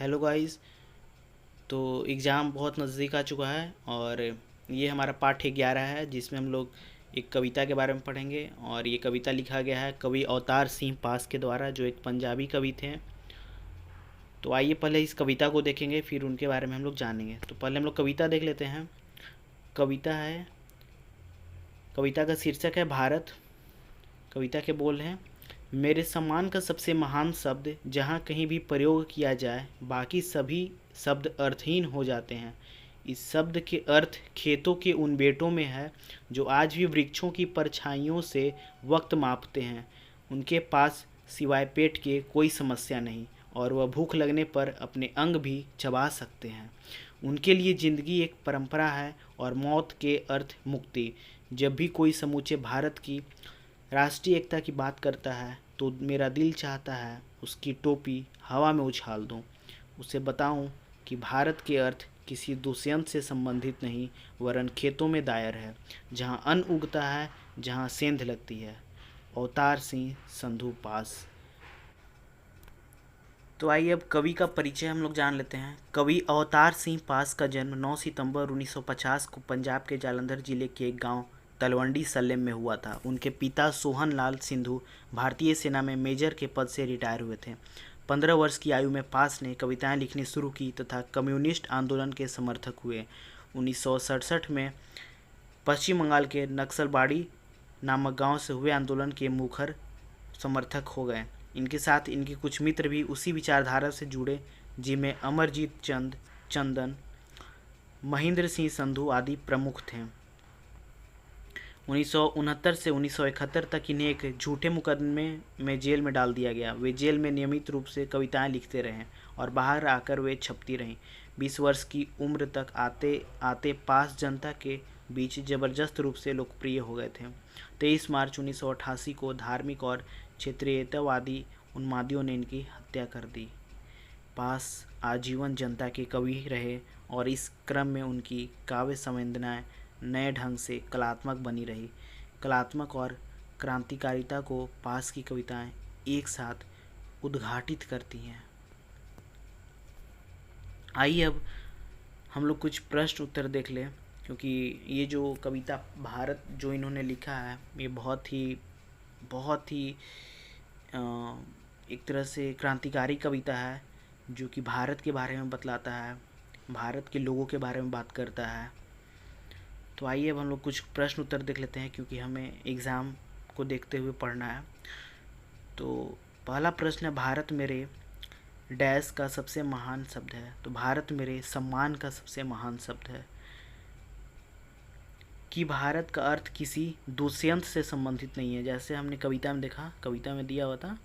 Hello guys. तो exam बहुत नज़दीक आ चुका है और ये हमारा पाठ 11 है जिसमें हम लोग एक कविता के बारे में पढ़ेंगे। और ये कविता लिखा गया है कवि अवतार सिंह पास के द्वारा, जो एक पंजाबी कवि थे। तो आइए पहले इस कविता को देखेंगे, फिर उनके बारे में हम लोग जानेंगे। तो पहले हम लोग कविता देख लेते हैं। कविता है, कविता का शीर्षक है भारत। कविता के बोल हैं: मेरे सम्मान का सबसे महान शब्द जहाँ कहीं भी प्रयोग किया जाए बाकी सभी शब्द अर्थहीन हो जाते हैं। इस शब्द के अर्थ खेतों के उन बेटों में है जो आज भी वृक्षों की परछाइयों से वक्त मापते हैं। उनके पास सिवाय पेट के कोई समस्या नहीं और वह भूख लगने पर अपने अंग भी चबा सकते हैं। उनके लिए ज़िंदगी एक परंपरा है और मौत के अर्थ मुक्ति। जब भी कोई समूचे भारत की राष्ट्रीय एकता की बात करता है तो मेरा दिल चाहता है उसकी टोपी हवा में उछाल दूं, उसे बताऊं कि भारत के अर्थ किसी दुष्यंत से संबंधित नहीं वरन खेतों में दायर है, जहां अन्न उगता है, जहां सेंध लगती है। अवतार सिंह संधू पास। तो आइए अब कवि का परिचय हम लोग जान लेते हैं। कवि अवतार सिंह पास का जन्म 9 सितंबर 1950 को पंजाब के जालंधर जिले के एक गांव तलवंडी सलेम में हुआ था। उनके पिता सोहन लाल सिंधु भारतीय सेना में मेजर के पद से रिटायर हुए थे। 15 वर्ष की आयु में पास ने कविताएं लिखनी शुरू की तथा कम्युनिस्ट आंदोलन के समर्थक हुए। 1967 में पश्चिम बंगाल के नक्सलबाड़ी नामक गांव से हुए आंदोलन के मुखर समर्थक हो गए। इनके साथ इनके कुछ मित्र भी उसी विचारधारा से जुड़े, जिनमें अमरजीत चंद चंदन, महेंद्र सिंह संधू आदि प्रमुख थे। 1969 से 1971 तक इन्हें एक झूठे मुकदमे में जेल में डाल दिया गया। वे जेल में नियमित रूप से कविताएं लिखते रहे और बाहर आकर वे छपती रहीं। 20 वर्ष की उम्र तक आते आते पास जनता के बीच जबरदस्त रूप से लोकप्रिय हो गए थे। 23 मार्च 1988 को धार्मिक और क्षेत्रीयतावादी उन्मादियों ने इनकी हत्या कर दी। पास आजीवन जनता के कवि रहे और इस क्रम में उनकी काव्य संवेदनाएं नए ढंग से कलात्मक बनी रही। कलात्मक और क्रांतिकारिता को पास की कविताएं एक साथ उद्घाटित करती हैं। आइए अब हम लोग कुछ प्रश्न उत्तर देख लें, क्योंकि ये जो कविता भारत जो इन्होंने लिखा है ये बहुत ही एक तरह से क्रांतिकारी कविता है, जो कि भारत के बारे में बतलाता है, भारत के लोगों के बारे में बात करता है। तो आइए अब हम लोग कुछ प्रश्न उत्तर देख लेते हैं, क्योंकि हमें एग्ज़ाम को देखते हुए पढ़ना है। तो पहला प्रश्न है, भारत मेरे डैश का सबसे महान शब्द है। तो भारत मेरे सम्मान का सबसे महान शब्द है। कि भारत का अर्थ किसी दुष्यंत से संबंधित नहीं है, जैसे हमने कविता में देखा, कविता में दिया हुआ था,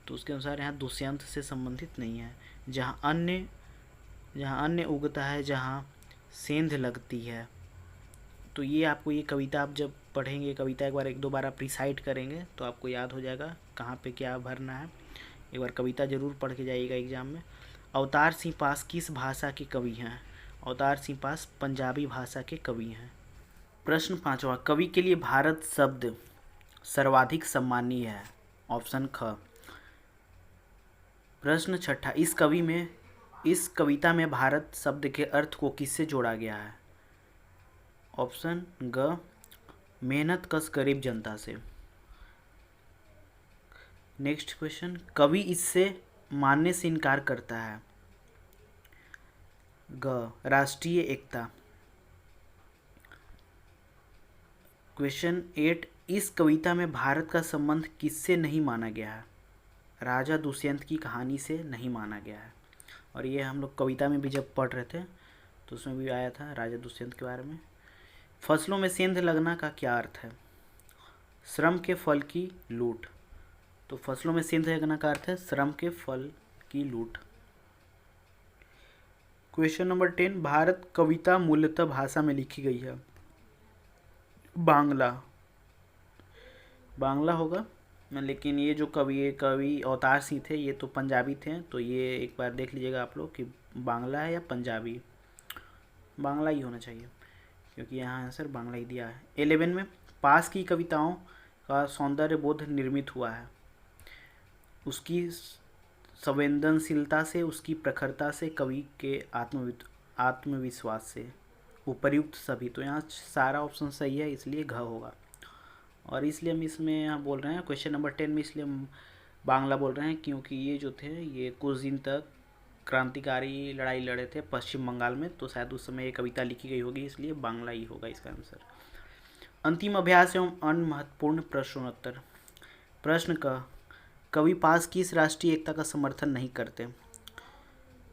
तो उसके अनुसार यहाँ दुष्यंत से संबंधित नहीं है। जहाँ अन्य उगता है, जहाँ सेंध लगती है। तो ये आपको, ये कविता आप जब पढ़ेंगे, कविता एक बार एक दो बार आप रिसाइट करेंगे तो आपको याद हो जाएगा कहाँ पे क्या भरना है। एक बार कविता ज़रूर पढ़ के जाइएगा एग्ज़ाम में। अवतार सिंह पास किस भाषा के कवि हैं? अवतार सिंह पास पंजाबी भाषा के कवि हैं। प्रश्न पाँचवा, कवि के लिए भारत शब्द सर्वाधिक सम्मानीय है। ऑप्शन ख। प्रश्न छठा, इस कविता में भारत शब्द के अर्थ को किससे जोड़ा गया है? ऑप्शन ग, मेहनत कश गरीब जनता से। नेक्स्ट क्वेश्चन, कवि इससे मानने से इनकार करता है। ग, राष्ट्रीय एकता। क्वेश्चन 8, इस कविता में भारत का संबंध किससे नहीं माना गया है? राजा दुष्यंत की कहानी से नहीं माना गया है। और ये हम लोग कविता में भी जब पढ़ रहे थे तो उसमें भी आया था राजा दुष्यंत के बारे में। फसलों में सेंध लगना का क्या अर्थ है? श्रम के फल की लूट। तो फसलों में सेंध लगना का अर्थ है श्रम के फल की लूट। क्वेश्चन नंबर 10, भारत कविता मूलतः भाषा में लिखी गई है। बांग्ला होगा, लेकिन ये जो कवि अवतार सिंह थे ये तो पंजाबी थे, तो ये एक बार देख लीजिएगा आप लोग कि बांग्ला है या पंजाबी। बांग्ला ही होना चाहिए, क्योंकि यहाँ आंसर बांग्ला ही दिया है। 11 में, पास की कविताओं का सौंदर्य बोध निर्मित हुआ है। उसकी संवेदनशीलता से, उसकी प्रखरता से, कवि के आत्मविश्वास से, उपर्युक्त सभी। तो यहाँ सारा ऑप्शन सही है, इसलिए घ होगा। और इसलिए हम इसमें यहाँ बोल रहे हैं क्वेश्चन नंबर 10 में, इसलिए हम बांग्ला बोल रहे हैं क्योंकि ये जो थे ये कुछ दिन तक क्रांतिकारी लड़ाई लड़े थे पश्चिम बंगाल में, तो शायद उस समय ये कविता लिखी गई होगी, इसलिए बांग्ला ही होगा इसका आंसर। अंतिम अभ्यास एवं अन्य महत्वपूर्ण प्रश्नोत्तर। प्रश्न का, कवि पास किस राष्ट्रीय एकता का समर्थन नहीं करते?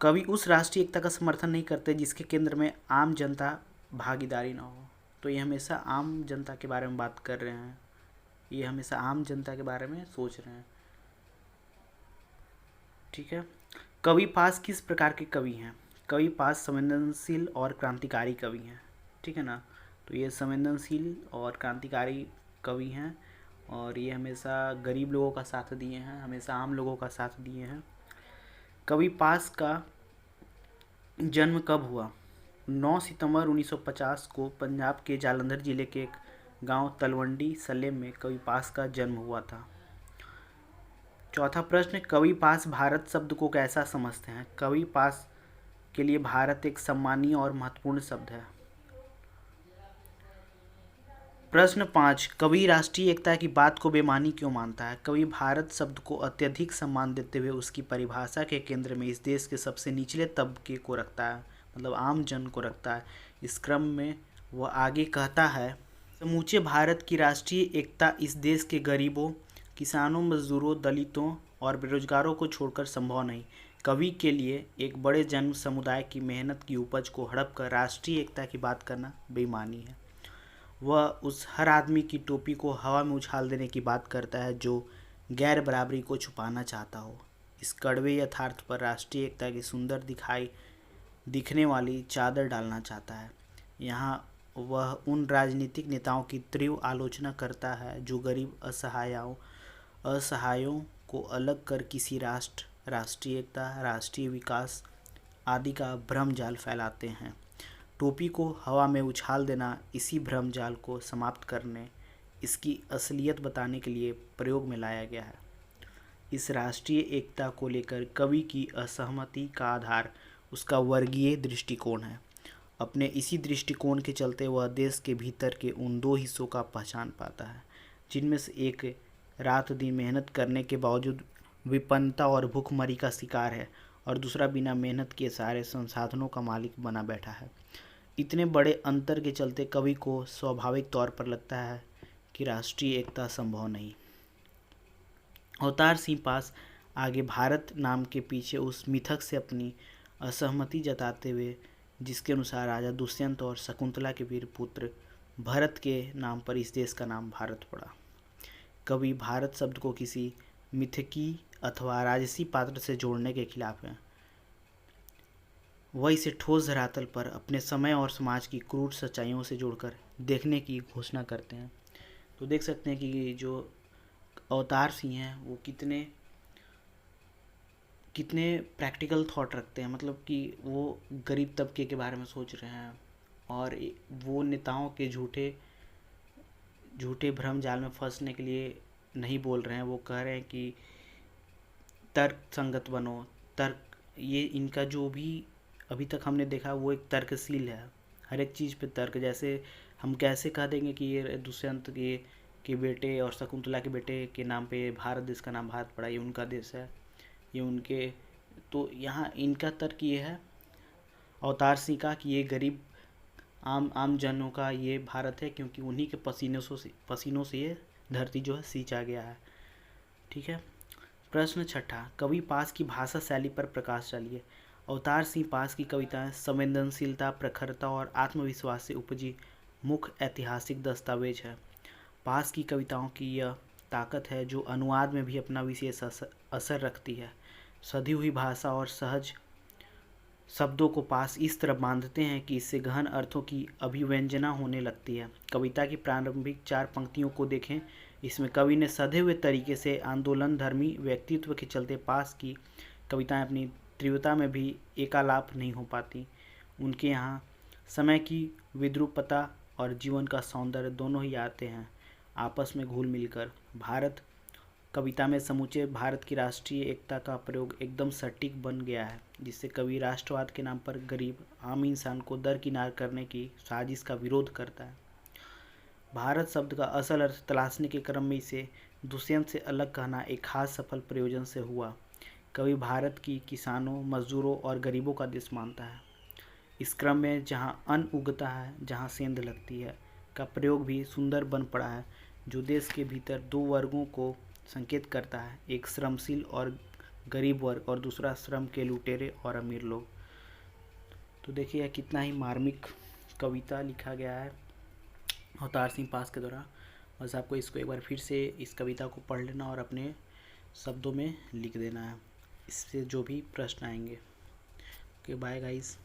कवि उस राष्ट्रीय एकता का समर्थन नहीं करते जिसके केंद्र में आम जनता भागीदारी न हो। तो ये हमेशा आम जनता के बारे में बात कर रहे हैं, ये हमेशा आम जनता के बारे में सोच रहे हैं। ठीक है। कवि पास किस प्रकार के कवि हैं? कवि पास संवेदनशील और क्रांतिकारी कवि हैं। ठीक है ना, तो ये संवेदनशील और क्रांतिकारी कवि हैं और ये हमेशा गरीब लोगों का साथ दिए हैं, हमेशा आम लोगों का साथ दिए हैं। कवि पास का जन्म कब हुआ? 9 सितंबर 1950 को पंजाब के जालंधर जिले के एक गांव तलवंडी सलेम में कवि पास का जन्म हुआ था। चौथा प्रश्न, कवि पास भारत शब्द को कैसा समझते हैं? कवि पास के लिए भारत एक सम्मानीय और महत्वपूर्ण शब्द है। प्रश्न 5, कवि राष्ट्रीय एकता की बात को बेमानी क्यों मानता है? कवि भारत शब्द को अत्यधिक सम्मान देते हुए उसकी परिभाषा के केंद्र में इस देश के सबसे निचले तबके को रखता है, मतलब आम जन को रखता है। इस क्रम में वह आगे कहता है, समूचे भारत की राष्ट्रीय एकता इस देश के गरीबों, किसानों, मजदूरों, दलितों और बेरोजगारों को छोड़कर संभव नहीं। कवि के लिए एक बड़े जन समुदाय की मेहनत की उपज को हड़प कर राष्ट्रीय एकता की बात करना बेईमानी है। वह उस हर आदमी की टोपी को हवा में उछाल देने की बात करता है जो गैर बराबरी को छुपाना चाहता हो। इस कड़वे यथार्थ पर राष्ट्रीय एकता की सुंदर दिखने वाली चादर डालना चाहता है। यहाँ वह उन राजनीतिक नेताओं की तीव्र आलोचना करता है जो गरीब असहायों को अलग कर किसी राष्ट्र, राष्ट्रीय एकता, राष्ट्रीय विकास आदि का भ्रम जाल फैलाते हैं। टोपी को हवा में उछाल देना इसी भ्रम जाल को समाप्त करने, इसकी असलियत बताने के लिए प्रयोग में लाया गया है। इस राष्ट्रीय एकता को लेकर कवि की असहमति का आधार उसका वर्गीय दृष्टिकोण है। अपने इसी दृष्टिकोण के चलते वह देश के भीतर के उन दो हिस्सों का पहचान पाता है जिनमें से एक रात दिन मेहनत करने के बावजूद विपन्नता और भूखमरी का शिकार है और दूसरा बिना मेहनत के सारे संसाधनों का मालिक बना बैठा है। इतने बड़े अंतर के चलते कवि को स्वाभाविक तौर पर लगता है कि राष्ट्रीय एकता संभव नहीं। अवतार सिंह पास आगे भारत नाम के पीछे उस मिथक से अपनी असहमति जताते हुए जिसके अनुसार राजा दुष्यंत और शकुंतला के वीर पुत्र भरत के नाम पर इस देश का नाम भारत पड़ा। कवि भारत शब्द को किसी मिथकी अथवा राजसी पात्र से जोड़ने के खिलाफ है। वह इसे ठोस धरातल पर अपने समय और समाज की क्रूर सच्चाइयों से जोड़कर देखने की घोषणा करते हैं। तो देख सकते हैं कि जो अवतार सिंह हैं वो कितने प्रैक्टिकल थॉट रखते हैं, मतलब कि वो गरीब तबके के बारे में सोच रहे हैं और वो नेताओं के झूठे भ्रम जाल में फंसने के लिए नहीं बोल रहे हैं। वो कह रहे हैं कि तर्क संगत बनो। ये इनका जो भी अभी तक हमने देखा वो एक तर्कशील है, हर एक चीज़ पे तर्क। जैसे हम कैसे कह देंगे कि ये दुष्यंत के बेटे और शकुंतला के बेटे के नाम पे भारत देश का नाम भारत पड़ा, ये उनका देश है, ये उनके। तो यहाँ इनका तर्क ये है अवतार सिंह का कि ये गरीब आम जनों का ये भारत है क्योंकि उन्हीं के पसीनों से ये धरती जो है सींचा गया है। ठीक है। प्रश्न 6, कवि पास की भाषा शैली पर प्रकाश डालिए। अवतार सिंह पास की कविताएं संवेदनशीलता, प्रखरता और आत्मविश्वास से उपजी मुख्य ऐतिहासिक दस्तावेज है। पास की कविताओं की यह ताकत है जो अनुवाद में भी अपना विशेष असर रखती है। सधी हुई भाषा और सहज शब्दों को पास इस तरह बांधते हैं कि इससे गहन अर्थों की अभिव्यंजना होने लगती है। कविता की प्रारंभिक 4 पंक्तियों को देखें। इसमें कवि ने सधे हुए तरीके से आंदोलनधर्मी व्यक्तित्व के चलते पास की कविताएं अपनी तीव्रता में भी एकालाप नहीं हो पाती। उनके यहाँ समय की विद्रूपता और जीवन का सौंदर्य दोनों ही आते हैं आपस में घुल मिलकर। भारत कविता में समूचे भारत की राष्ट्रीय एकता का प्रयोग एकदम सटीक बन गया है, जिससे कवि राष्ट्रवाद के नाम पर गरीब आम इंसान को दरकिनार करने की साजिश का विरोध करता है। भारत शब्द का असल अर्थ तलाशने के क्रम में इसे दुष्यंत से अलग कहना एक खास सफल प्रयोजन से हुआ। कवि भारत की किसानों, मजदूरों और गरीबों का देश मानता है। इस क्रम में जहाँ अन्न उगता है, जहाँ सेंध लगती है का प्रयोग भी सुंदर बन पड़ा है, जो देश के भीतर दो वर्गों को संकेत करता है, एक श्रमशील और गरीब वर्ग और दूसरा श्रम के लुटेरे और अमीर लोग। तो देखिए कितना ही मार्मिक कविता लिखा गया है अवतार सिंह पास के द्वारा। बस आपको इसको एक बार फिर से इस कविता को पढ़ लेना और अपने शब्दों में लिख देना है, इससे जो भी प्रश्न आएंगे। Okay, bye guys.